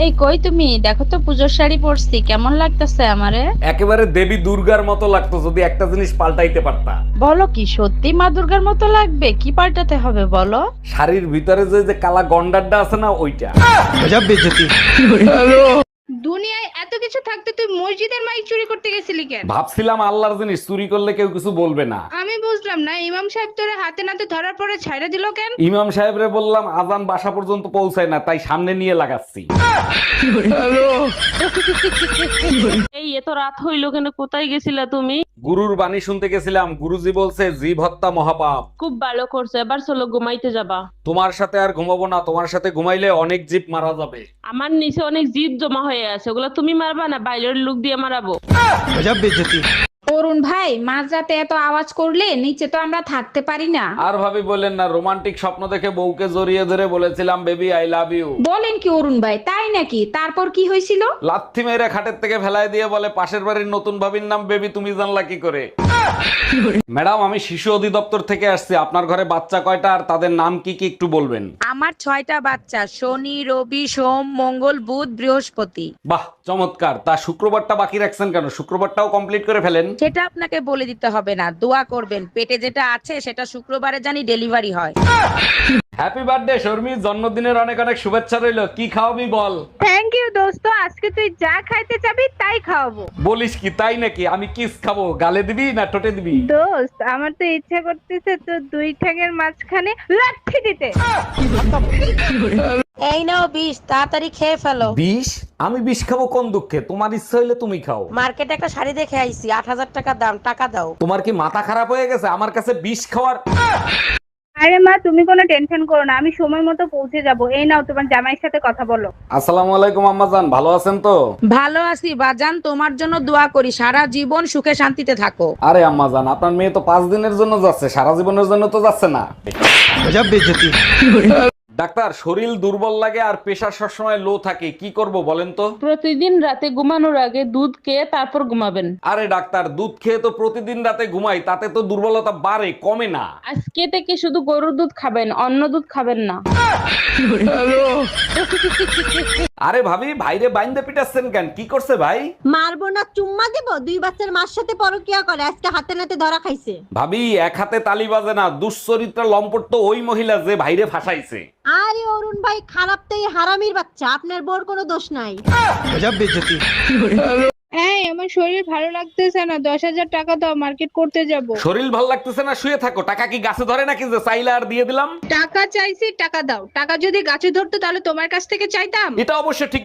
এই কই তুমি দেখো তো পূজোর শাড়ি পরছি কেমন লাগতেছে আমারে। একেবারে দেবী দুর্গার মতো লাগতো যদি একটা জিনিস পাল্টাইতে পারতা। বলো কি সত্যি মা দুর্গার মতো লাগবে? কি পাল্টাতে হবে বলো? শাড়ির ভিতরে যে যে কালা গন্ডারটা আছে না ওইটা। দুনিয়ায় এত কিছু থাকতে তুই মসজিদের মাইক চুরি করতে গেছিলি কেন? ভাবছিলাম আল্লাহর জিনিস চুরি করলে কেউ কিছু বলবে না। আমি বুঝলাম না, ইমাম সাহেব তোরে হাতে নাতে ধরার পরে ছাইড়া দিল কেন? ইমাম সাহেবরে বললাম আজান বাসা পর্যন্ত পৌঁছায় না, তাই সামনে নিয়ে লাগাচ্ছি। এই এত রাত হইলো কেন? কোথায় গেছিলা তুমি? গুরুর বাণী শুনতে গেছিলাম, গুরুজি বলছে জীব হত্যা মহাপাপ। খুব ভালো করছো, এবার চলো ঘুমাইতে যাবা। তোমার সাথে আর ঘুমাবো না, তোমার সাথে ঘুমাইলে অনেক জীব মারা যাবে। আমার নিচে অনেক জিদ জমা হয়ে আছে, ওগুলো তুমি মারবা না বাইরের লোক দিয়ে মারাবো। অরুণ ভাই, মাঝরাতে এত আওয়াজ করলে নিচে তো আমরা থাকতে পারি না। আর ভাবি বললেন না, রোমান্টিক স্বপ্ন দেখে বউকে জড়িয়ে ধরে বলেছিলাম বেবি আই লাভ ইউ। বলেন কি অরুণ ভাই, তাই নাকি? তারপর কি হয়েছিল? লাথি মেরে খাটের থেকে ফেলায় দিয়ে বলে পাশের বাড়ির নতুন ভাবির নাম বেবি, তুমি জানলা কি করে? ম্যাডাম, আমি শিশু অধিদপ্তর থেকে আসছি। আপনার ঘরে বাচ্চা কয়টা আর তাদের নাম কি কি একটু বলবেন? আমার 6টা বাচ্চা, শনি রবি সোম মঙ্গল বুধ বৃহস্পতি। বাহ, চমৎকার। তা শুক্রবারটা বাকি রাখছেন কেন? শুক্রবারটাও কমপ্লিট করে ফেলেন। সেটা আপনাকে বলে দিতে হবে না, দোয়া করবেন পেটে যেটা আছে সেটা শুক্রবারে জানি ডেলিভারি হয়। হ্যাপি বার্থডে শর্মি, জন্মদিনের অনেক অনেক শুভেচ্ছা রইলো। কি খাওয়াবি বল? থ্যাংক ইউ দোস্ত, আজকে তুই যা খাইতে চাবি তাই খাওয়াবো। বলিস কি, তাই নাকি? আমি কিস খাবো, গালে দিবি না ঠোঁটে দিবি? দোস্ত, আমার তো ইচ্ছা করতেছে তো দুই ঠ্যাঙের মাঝখানে লাথি দিতে। এই নাও বিষ, তাড়াতাড়ি খেয়ে ফেলো। বিষ? আমি বিষ খাবো কোন দুঃখে? তোমার ইচ্ছা হইলে তুমি খাও। মার্কেটে একটা শাড়ি দেখে আইছি, 8,000 টাকা দাম, টাকা দাও। তোমার কি মাথা খারাপ হয়ে গেছে আমার কাছে বিষ খাওয়ার? আরে মা, তুমি কোনো টেনশন করো না, আমি সময় মতো পৌঁছে যাব। এই নাও, তোমার জামাইয়ের সাথে কথা বলো। আসসালামু আলাইকুম আম্মা জান, ভালো আছেন তো? ভালো আছি বাজান, তোমার জন্য দোয়া করি সারা জীবন সুখে শান্তিতে থাকো। আরে আম্মা জান, আপনার মেয়ে তো 5 দিনের জন্য যাচ্ছে, সারা জীবনের জন্য তো যাচ্ছে না। ডাক্তার, শরীর দুর্বল লাগে আর প্রেশার সবসময় লো থাকে, কি করব বলেন তো? প্রতিদিন রাতে ঘুমানোর আগে দুধ খেয়ে তারপর ঘুমাবেন। আরে ডাক্তার, দুধ খেয়ে তো প্রতিদিন রাতে ঘুমাই, তাতে তো দুর্বলতা বাড়ে কমে না। আজকে থেকে শুধু গরুর দুধ খাবেন, অন্য দুধ খাবেন না। আরে ভাবি, ভাইরে বাইন্দে পিটাচ্ছেন কেন? কি করছে ভাই? মারবো না চুম্মা দেবো? 2 বাচ্চার মার সাথে পরকিয়া করে, আজকে হাতে নাতে ধরা খাইছে। ভাবি, এক হাতে তালি বাজে না। দুশ্চরিত্রা লম্পট তো ওই মহিলা যে ভাইরে ফাঁসাইছে। আরে অরুণ ভাই, খারাপ তো এই হারামির বাচ্চা, আপনার বোর কোনো দোষ নাই। এই, আমার শরীর ভালো লাগতেছে না, 10,000 টাকা দাও, মার্কেট করতে যাব। শরীর ভাল লাগতেছে না, শুয়ে থাকো। টাকা কি গাছে ধরে নাকি যে চাইলে আর দিয়ে দিলাম? টাকা চাইছি, টাকা দাও। টাকা যদি গাছে ধরতো তাহলে তোমার কাছ থেকে চাইতাম। এটা অবশ্য ঠিক